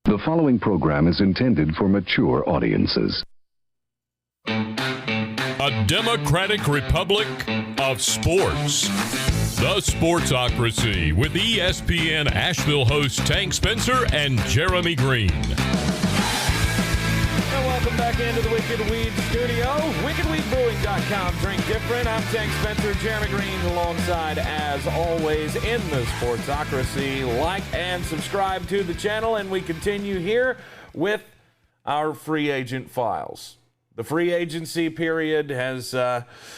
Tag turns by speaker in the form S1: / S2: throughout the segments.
S1: The following program is intended for mature audiences.
S2: A democratic republic of sports. The Sportsocracy with ESPN Asheville hosts Tank Spencer and Jeremy Greene.
S3: And welcome back into the Wicked Weed studio. WickedWeedBrewing.com. Drink different. I'm Tank Spencer, Jeremy Greene, alongside, as always, in the Sportsocracy. Like and subscribe to the channel, and we continue here with our free agent files. The free agency period has,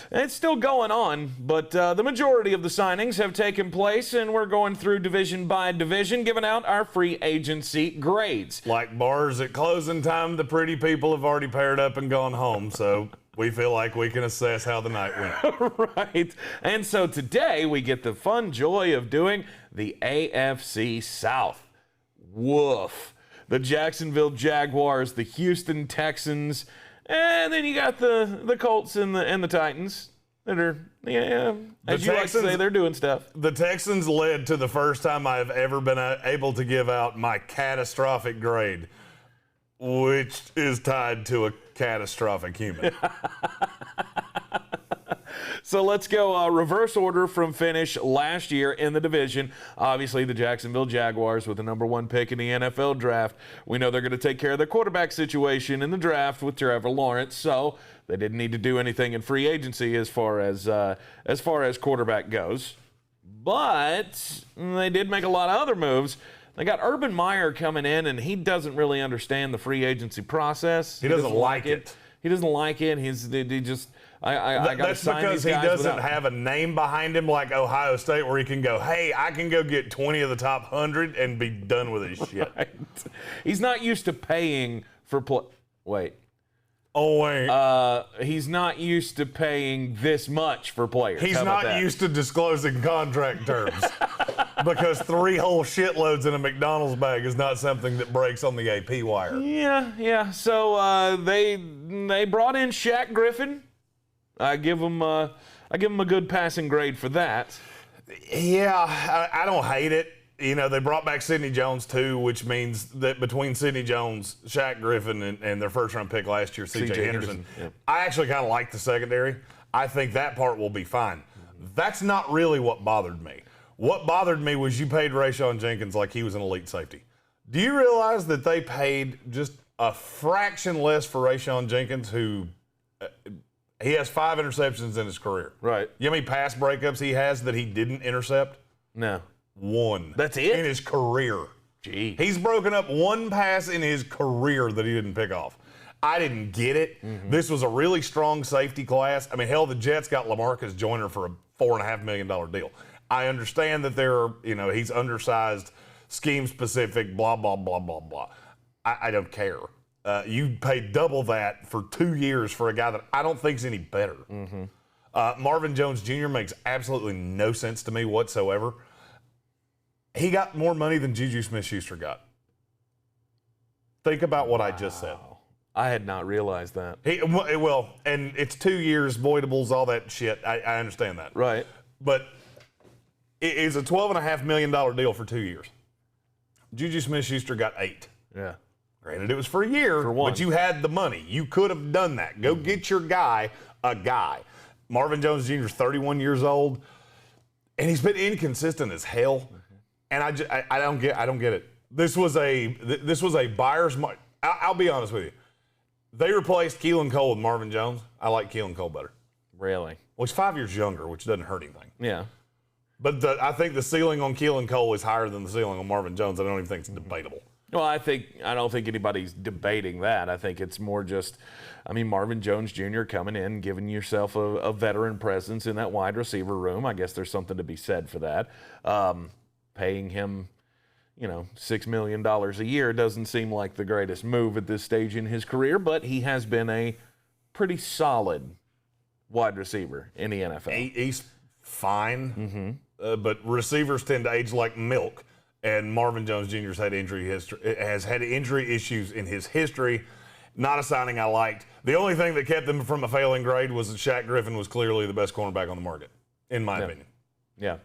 S3: it's still going on, but the majority of the signings have taken place, and we're going through division by division, giving out our free agency grades.
S4: Like bars at closing time, the pretty people have already paired up and gone home, so we feel like we can assess how the night went.
S3: Right. And so today we get the fun joy of doing the AFC South. Woof. The Jacksonville Jaguars, the Houston Texans, and then you got the Colts and the Titans that are, as you like to say, they're doing stuff.
S4: The Texans led to the first time I have ever been able to give out my catastrophic grade, which is tied to a catastrophic human.
S3: So let's go reverse order from finish last year in the division. Obviously, the Jacksonville Jaguars with the number 1 pick in the NFL draft. We know they're going to take care of their quarterback situation in the draft with Trevor Lawrence, so they didn't need to do anything in free agency as far as quarterback goes. But they did make a lot of other moves. They got Urban Meyer coming in, and he doesn't really understand the free agency process.
S4: He doesn't like it.
S3: He doesn't like it. He just...
S4: That's because he doesn't have a name behind him like Ohio State where he can go, hey, I can go get 20 of the top 100 and be done with his shit.
S3: Right. He's not used to paying for Wait.
S4: Oh, wait.
S3: He's not used to paying this much for players.
S4: He's not used to disclosing contract terms because 3 whole shitloads in a McDonald's bag is not something that breaks on the AP wire.
S3: Yeah. So they brought in Shaq Griffin. I give him a good passing grade for that.
S4: Yeah, I don't hate it. You know, they brought back Sidney Jones too, which means that between Sidney Jones, Shaq Griffin, and their first-round pick last year, C.J. Henderson,
S3: yeah.
S4: I actually kind of like the secondary. I think that part will be fine. That's not really what bothered me. What bothered me was you paid Rayshon Jenkins like he was an elite safety. Do you realize that they paid just a fraction less for Rayshon Jenkins, who he has 5 interceptions in his career?
S3: Right.
S4: You know how many pass breakups he has that he didn't intercept?
S3: No.
S4: 1.
S3: That's it?
S4: In his career.
S3: Gee.
S4: He's broken up 1 pass in his career that he didn't pick off. I didn't get it. Mm-hmm. This was a really strong safety class. I mean, hell, the Jets got LaMarcus Joyner for a $4.5 million deal. I understand that he's undersized, scheme specific, blah, blah, blah, blah, blah. I don't care. You paid double that for 2 years for a guy that I don't think's any better. Mm-hmm. Marvin Jones Jr. makes absolutely no sense to me whatsoever. He got more money than Juju Smith-Schuster got. Think about what I just said.
S3: I had not realized that.
S4: And it's 2 years, voidables, all that shit. I understand that.
S3: Right.
S4: But it is a $12.5 million deal for 2 years. Juju Smith-Schuster got 8.
S3: Yeah.
S4: Granted, it was for a year, but you had the money. You could have done that. Go get your guy a guy. Marvin Jones Jr. is 31 years old, and he's been inconsistent as hell. And I don't get it. This was a buyer's market. I'll be honest with you. They replaced Keelan Cole with Marvin Jones. I like Keelan Cole better.
S3: Really?
S4: Well, he's 5 years younger, which doesn't hurt anything.
S3: Yeah.
S4: But I think the ceiling on Keelan Cole is higher than the ceiling on Marvin Jones. I don't even think it's debatable.
S3: Well, I don't think anybody's debating that. I think it's more just, Marvin Jones Jr. coming in, giving yourself a veteran presence in that wide receiver room. I guess there's something to be said for that. Paying him, $6 million a year doesn't seem like the greatest move at this stage in his career, but he has been a pretty solid wide receiver in the NFL.
S4: He's fine, but receivers tend to age like milk. And Marvin Jones Jr. has had injury issues in his history. Not a signing I liked. The only thing that kept him from a failing grade was that Shaq Griffin was clearly the best cornerback on the market, in my opinion.
S3: Yeah.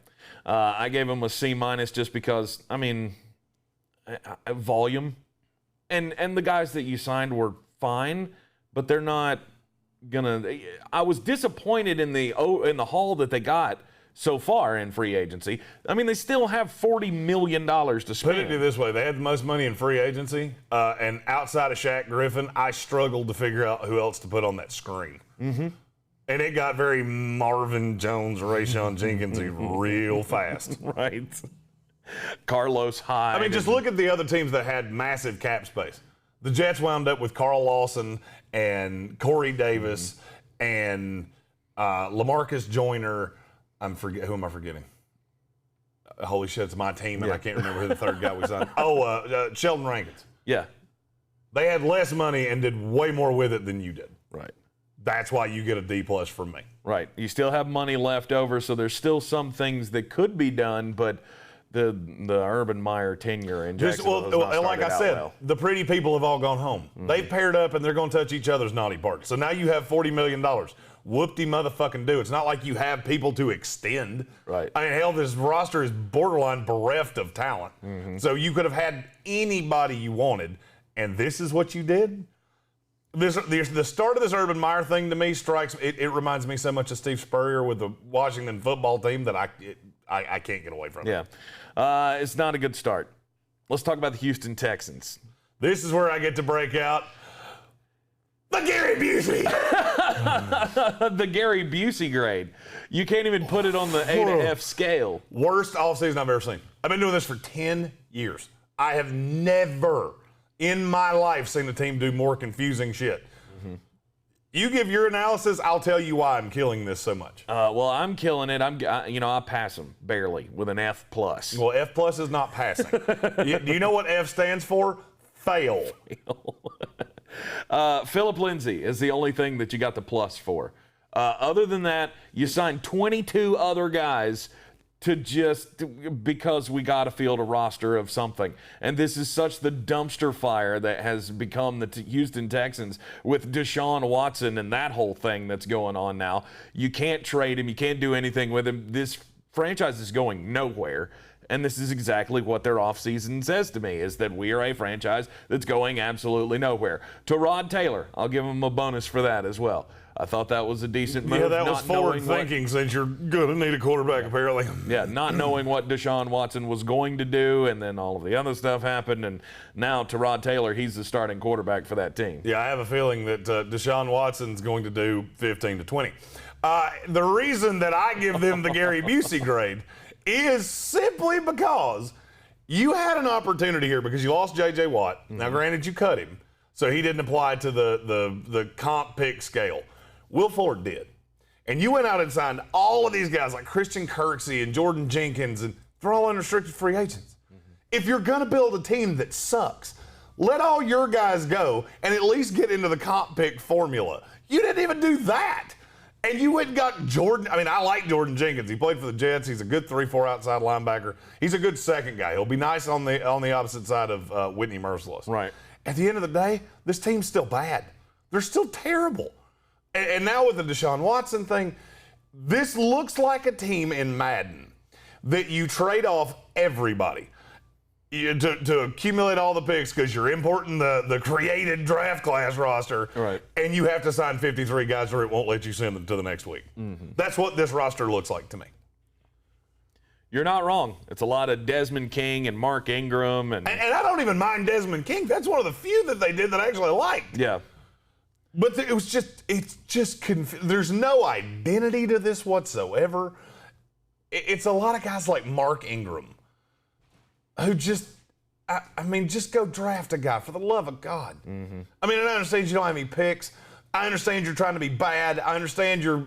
S3: I gave him a C- just because, volume. And the guys that you signed were fine, but they're not gonna. I was disappointed in the haul that they got so far in free agency. I mean, they still have $40 million to spend.
S4: Put it this way, they had the most money in free agency, and outside of Shaq Griffin, I struggled to figure out who else to put on that screen. Mm-hmm. And it got very Marvin Jones, Rayshon Jenkins real fast.
S3: Right. Carlos Hyde.
S4: I mean, just look at the other teams that had massive cap space. The Jets wound up with Carl Lawson and Corey Davis and LaMarcus Joyner. Who am I forgetting? Holy shit, it's my team, and I can't remember who the third guy we signed. Sheldon Rankins.
S3: Yeah.
S4: They had less money and did way more with it than you did.
S3: Right.
S4: That's why you get a D+ from me.
S3: Right. You still have money left over, so there's still some things that could be done, but the Urban Meyer tenure in Jacksonville has not
S4: like I said,
S3: well.
S4: The pretty people have all gone home. Mm-hmm. They've paired up, and they're going to touch each other's naughty parts. So now you have $40 million. Whoop-de motherfucking do. It's not like you have people to extend.
S3: Right.
S4: I mean, hell, this roster is borderline bereft of talent. Mm-hmm. So you could have had anybody you wanted, and this is what you did? The start of this Urban Meyer thing to me strikes, it reminds me so much of Steve Spurrier with the Washington football team that I can't get away from it.
S3: Yeah. It's not a good start. Let's talk about the Houston Texans.
S4: This is where I get to break out the Gary Busey.
S3: The Gary Busey grade. You can't even put it on the A to F scale.
S4: Worst offseason I've ever seen. I've been doing this for 10 years. I have never in my life seen a team do more confusing shit. Mm-hmm. You give your analysis, I'll tell you why I'm killing this so much.
S3: Well, I'm killing it. I pass them barely with an F+.
S4: Well, F+ is not passing. Do you know what F stands for? Fail.
S3: Philip Lindsay is the only thing that you got the plus for. Other than that, you signed 22 other guys because we got to field a roster of something. And this is such the dumpster fire that has become the Houston Texans with Desean Watson and that whole thing that's going on now. You can't trade him. You can't do anything with him. This franchise is going nowhere. And this is exactly what their offseason says to me, is that we are a franchise that's going absolutely nowhere. Tyrod Taylor, I'll give him a bonus for that as well. I thought that was a decent move.
S4: Yeah, that was forward thinking since you're going to need a quarterback, apparently.
S3: Yeah, not knowing what Desean Watson was going to do, and then all of the other stuff happened, and now Tyrod Taylor, he's the starting quarterback for that team.
S4: Yeah, I have a feeling that Desean Watson's going to do 15 to 20. The reason that I give them the Gary Busey grade is simply because you had an opportunity here because you lost J.J. Watt. Mm-hmm. Now, granted, you cut him, so he didn't apply to the comp pick scale. Will Ford did. And you went out and signed all of these guys like Christian Kirksey and Jordan Jenkins, and they're all unrestricted free agents. Mm-hmm. If you're going to build a team that sucks, let all your guys go and at least get into the comp pick formula. You didn't even do that. And you went and got Jordan. I mean, I like Jordan Jenkins. He played for the Jets. He's a good 3-4 outside linebacker. He's a good second guy. He'll be nice on the opposite side of Whitney Merciless.
S3: Right.
S4: At the end of the day, this team's still bad. They're still terrible. And now with the Desean Watson thing, this looks like a team in Madden that you trade off everybody to accumulate all the picks because you're importing the created draft class roster,
S3: right?
S4: And you have to sign 53 guys or it won't let you send them to the next week. Mm-hmm. That's what this roster looks like to me.
S3: You're not wrong. It's a lot of Desmond King and Mark Ingram. And
S4: I don't even mind Desmond King. That's one of the few that they did that I actually liked.
S3: Yeah.
S4: But it's just there's no identity to this whatsoever. It's a lot of guys like Mark Ingram who just go draft a guy for the love of God. Mm-hmm. I mean, I understand you don't have any picks. I understand you're trying to be bad. I understand you're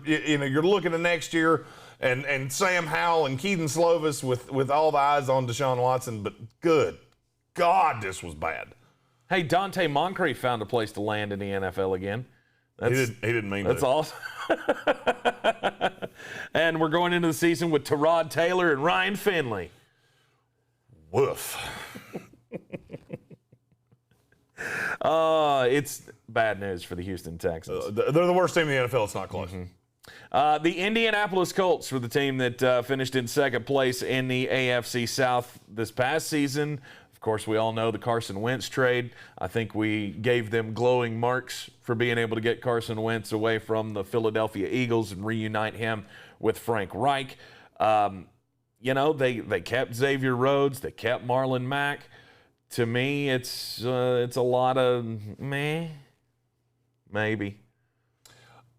S4: looking to next year and Sam Howell and Keaton Slovis with all the eyes on Desean Watson. But good God, this was bad.
S3: Hey, Dante Moncrief found a place to land in the NFL again.
S4: He didn't mean
S3: that's
S4: to.
S3: That's awesome. And we're going into the season with Tyrod Taylor and Ryan Finley.
S4: Woof.
S3: It's bad news for the Houston Texans.
S4: They're the worst team in the NFL. It's not close.
S3: Mm-hmm. The Indianapolis Colts were the team that finished in second place in the AFC South this past season. Of course, we all know the Carson Wentz trade. I think we gave them glowing marks for being able to get Carson Wentz away from the Philadelphia Eagles and reunite him with Frank Reich. They kept Xavier Rhodes. They kept Marlon Mack. To me, it's a lot of meh, maybe.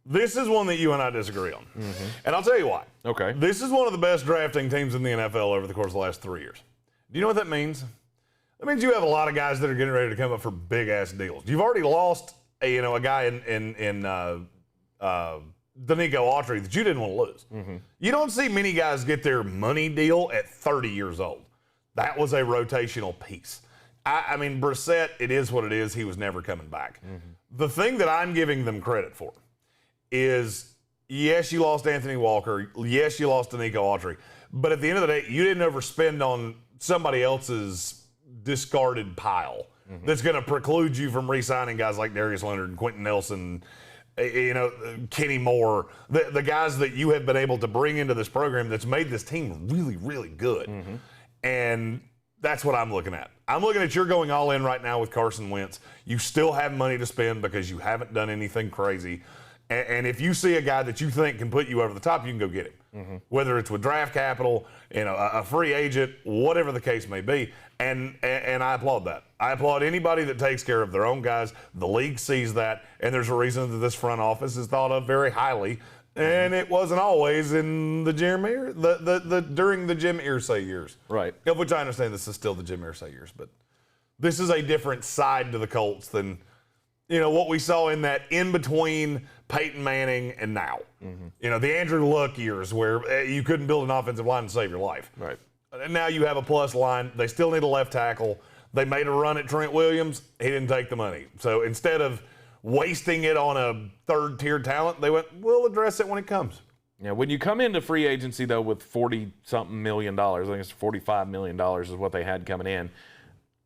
S4: This is one that you and I disagree on. Mm-hmm. And I'll tell you why.
S3: Okay.
S4: This is one of the best drafting teams in the NFL over the course of the last 3 years. Do you know what that means? That means you have a lot of guys that are getting ready to come up for big-ass deals. You've already lost a guy in Danico Autry that you didn't want to lose. Mm-hmm. You don't see many guys get their money deal at 30 years old. That was a rotational piece. I mean, Brissett, it is what it is. He was never coming back. Mm-hmm. The thing that I'm giving them credit for is, yes, you lost Anthony Walker. Yes, you lost Danico Autry. But at the end of the day, you didn't overspend on somebody else's discarded pile that's going to preclude you from re-signing guys like Darius Leonard and Quentin Nelson, Kenny Moore, the guys that you have been able to bring into this program that's made this team really, really good. Mm-hmm. And that's what I'm looking at. I'm looking at you're going all in right now with Carson Wentz. You still have money to spend because you haven't done anything crazy. And if you see a guy that you think can put you over the top, you can go get him. Mm-hmm. Whether it's with draft capital, a free agent, whatever the case may be. And I applaud that. I applaud anybody that takes care of their own guys. The league sees that, and there's a reason that this front office is thought of very highly. And it wasn't always in the during the Jim Irsay years.
S3: Right.
S4: Of which I understand this is still the Jim Irsay years, but this is a different side to the Colts than what we saw in that in between Peyton Manning and now. Mm-hmm. The Andrew Luck years where you couldn't build an offensive line to save your life.
S3: Right.
S4: And now you have a plus line. They still need a left tackle. They made a run at Trent Williams. He didn't take the money. So instead of wasting it on a third-tier talent, they went, we'll address it when it comes.
S3: Yeah, when you come into free agency, though, with $40-something million, I think it's $45 million is what they had coming in,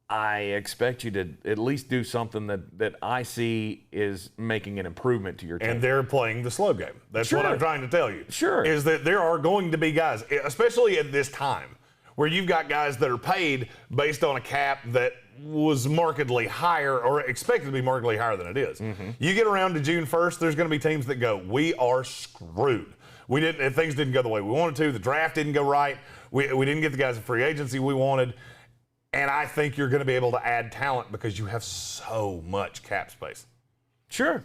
S3: I expect you to at least do something that I see is making an improvement to your team.
S4: And they're playing the slow game. That's what I'm trying to tell you.
S3: Sure.
S4: Is that there are going to be guys, especially at this time, where you've got guys that are paid based on a cap that was markedly higher or expected to be markedly higher than it is. Mm-hmm. You get around to June 1st, there's going to be teams that go, we are screwed. Things didn't go the way we wanted to. The draft didn't go right. We didn't get the guys in free agency we wanted. And I think you're going to be able to add talent because you have so much cap space.
S3: Sure.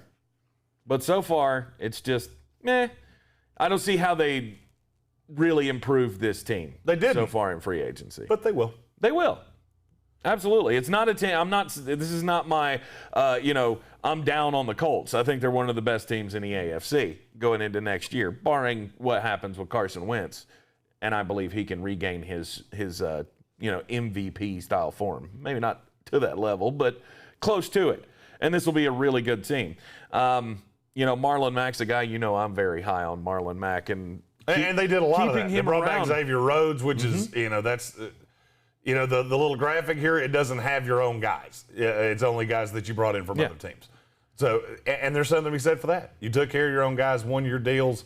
S3: But so far, it's just, I don't see how they really improved this team.
S4: They didn't.
S3: So far in free agency.
S4: But they will.
S3: They will. Absolutely. It's not a team. This is not my, I'm down on the Colts. I think they're one of the best teams in the AFC going into next year, barring what happens with Carson Wentz. And I believe he can regain his MVP style form. Maybe not to that level, but close to it. And this will be a really good team. Marlon Mack's a guy, I'm very high on Marlon Mack. And
S4: they did a lot of that. They brought
S3: back
S4: Xavier Rhodes, which is, that's, the little graphic here, it doesn't have your own guys. It's only guys that you brought in from other teams. So, and there's something to be said for that. You took care of your own guys, 1-year deals.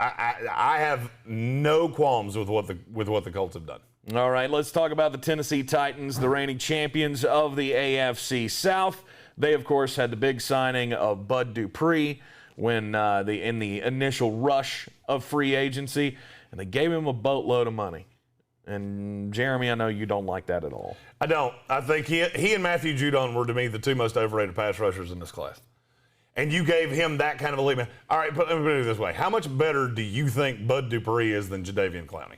S4: I have no qualms with what the Colts have done.
S3: All right, let's talk about the Tennessee Titans, the reigning champions of the AFC South. They, of course, had the big signing of Bud Dupree when in the initial rush of free agency, and they gave him a boatload of money. And Jeremy, I know you don't like that at all.
S4: I don't. I think he and Matthew Judon were, to me, the two most overrated pass rushers in this class. And you gave him that kind of a lead. All right, let me put it this way. How much better do you think Bud Dupree is than Jadeveon Clowney?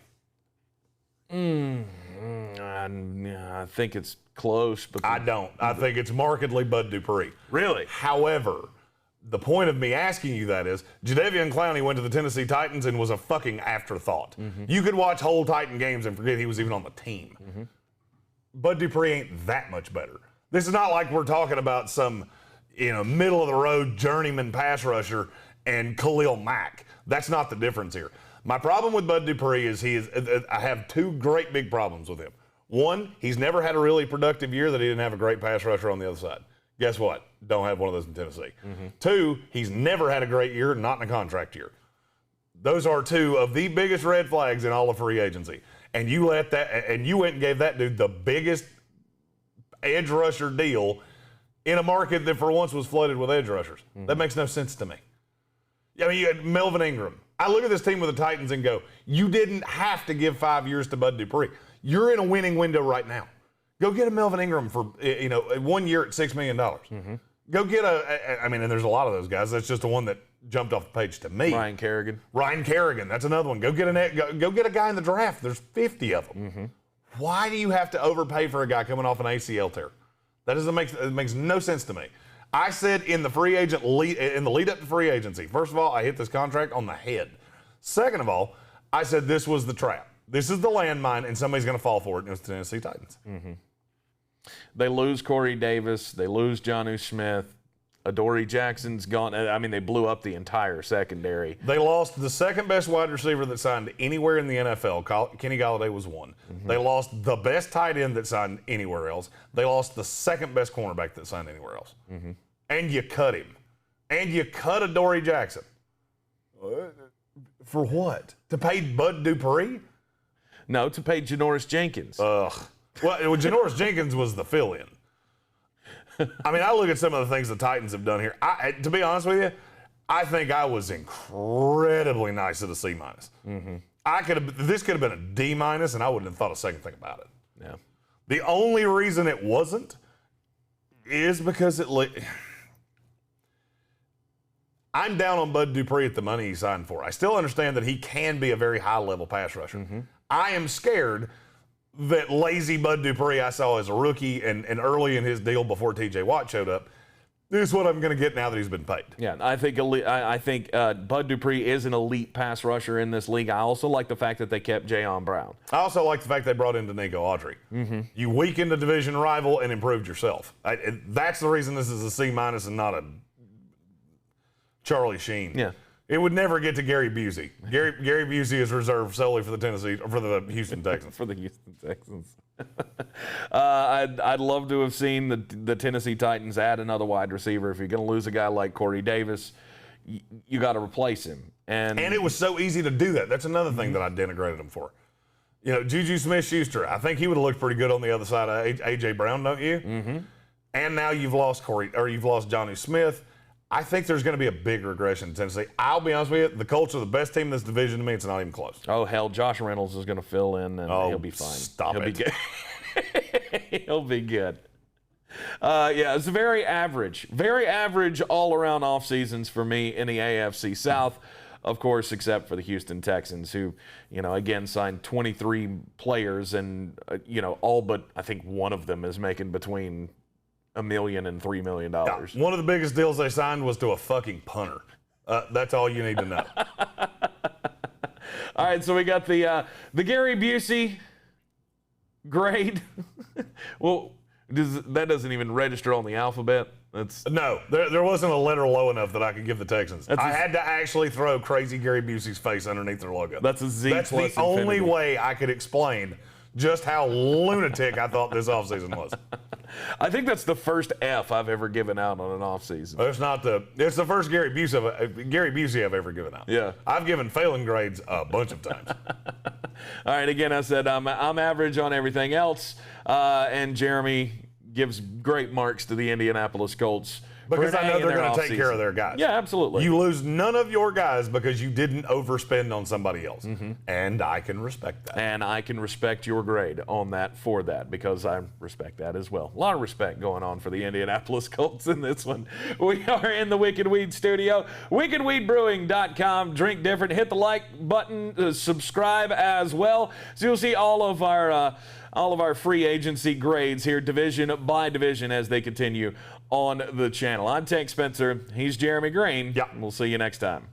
S3: I think it's close. But
S4: I don't. I think it's markedly Bud Dupree.
S3: Really?
S4: However, the point of me asking you that is Jadeveon Clowney went to the Tennessee Titans and was a fucking afterthought. Mm-hmm. You could watch whole Titan games and forget he was even on the team. Mm-hmm. Bud Dupree ain't that much better. This is not like we're talking about some middle-of-the-road journeyman pass rusher and Khalil Mack. That's not the difference here. My problem with Bud Dupree is I have two great big problems with him. One, he's never had a really productive year that he didn't have a great pass rusher on the other side. Guess what? Don't have one of those in Tennessee. Mm-hmm. Two, he's never had a great year, not in a contract year. Those are two of the biggest red flags in all of free agency. and you let that, and you went and gave that dude the biggest edge rusher deal in a market that for once was flooded with edge rushers. That makes no sense to me. I mean, you had Melvin Ingram. I look at this team with the Titans and go, you didn't have to give 5 years to Bud Dupree. You're in a winning window right now. Go get a Melvin Ingram for, 1 year at $6 million. Go get and there's a lot of those guys. That's just the one that jumped off the page to me.
S3: Ryan
S4: Kerrigan, that's another one. Go get a guy in the draft. There's 50 of them. Why do you have to overpay for a guy coming off an ACL tear? It makes no sense to me. I said in the lead up to free agency, first of all, I hit this contract on the head. Second of all, I said this was the trap. This is the landmine, and somebody's going to fall for it, and it was the Tennessee Titans.
S3: They lose Corey Davis. They lose Jonnu Smith. Adoree Jackson's gone. I mean, they blew up the entire secondary.
S4: They lost the second best wide receiver that signed anywhere in the NFL. Kenny Golladay was one. They lost the best tight end that signed anywhere else. They lost the second best cornerback that signed anywhere else. And you cut him. And you cut Adoree Jackson. For what? To pay Bud Dupree?
S3: No, to pay Janoris Jenkins.
S4: Well, Janoris Jenkins was the fill-in. I mean, I look at some of the things the Titans have done here. To be honest with you, I think I was incredibly nice at a C-. This could have been a D-, and I wouldn't have thought a second thing about it.
S3: Yeah.
S4: The only reason it wasn't is because I'm down on Bud Dupree at the money he signed for. I still understand that he can be a very high-level pass rusher. I am scared that lazy Bud Dupree I saw as a rookie and early in his deal before T.J. Watt showed up, this is what I'm going to get now that he's been paid.
S3: Yeah, I think Bud Dupree is an elite pass rusher in this league. I also like the fact that they kept Jayon Brown.
S4: I also like the fact they brought in Danico Autry. You weakened a division rival and improved yourself. That's the reason this is a C- and not a Charlie Sheen.
S3: Yeah.
S4: It would never get to Gary Busey. Gary Busey is reserved solely for the Houston Texans.
S3: For the Houston Texans. I'd love to have seen the Tennessee Titans add another wide receiver. If you're going to lose a guy like Corey Davis, you got to replace him. And
S4: it was so easy to do that. That's another thing that I denigrated him for. Juju Smith-Schuster, I think he would have looked pretty good on the other side of A.J. Brown, don't you? And now you've lost Jonnu Smith. I think there's going to be a big regression in Tennessee. I'll be honest with you, the Colts are the best team in this division to me. It's not even close.
S3: Oh, hell, Josh Reynolds is going to fill in, and he'll be fine. He'll be good. He'll be good. It's very average all-around off seasons for me in the AFC South, of course, except for the Houston Texans, who, again, signed 23 players, and, all but I think one of them is making between $1 million and $3 million.
S4: Yeah, one of the biggest deals they signed was to a fucking punter. That's all you need to know.
S3: All right, so we got the Gary Busey grade. Well, that doesn't even register on the alphabet.
S4: No, there wasn't a letter low enough that I could give the Texans. I had to actually throw crazy Gary Busey's face underneath their logo.
S3: That's a Z.
S4: That's the only way I could explain just how lunatic I thought this offseason was.
S3: I think that's the first F I've ever given out on an offseason.
S4: It's the first Gary Busey I've ever given out.
S3: Yeah.
S4: I've given failing grades a bunch of times.
S3: All right, again, I said I'm average on everything else, and Jeremy gives great marks to the Indianapolis Colts.
S4: Because I know they're going to take care of their guys.
S3: Yeah, absolutely.
S4: You lose none of your guys because you didn't overspend on somebody else. And I can respect that.
S3: And I can respect your grade on that for that, because I respect that as well. A lot of respect going on for the Indianapolis Colts in this one. We are in the Wicked Weed studio. WickedWeedBrewing.com. Drink different. Hit the like button. Subscribe as well. So you'll see all of our free agency grades here, division by division, as they continue on the channel. I'm Tank Spencer. He's Jeremy Greene.
S4: Yeah.
S3: We'll see you next time.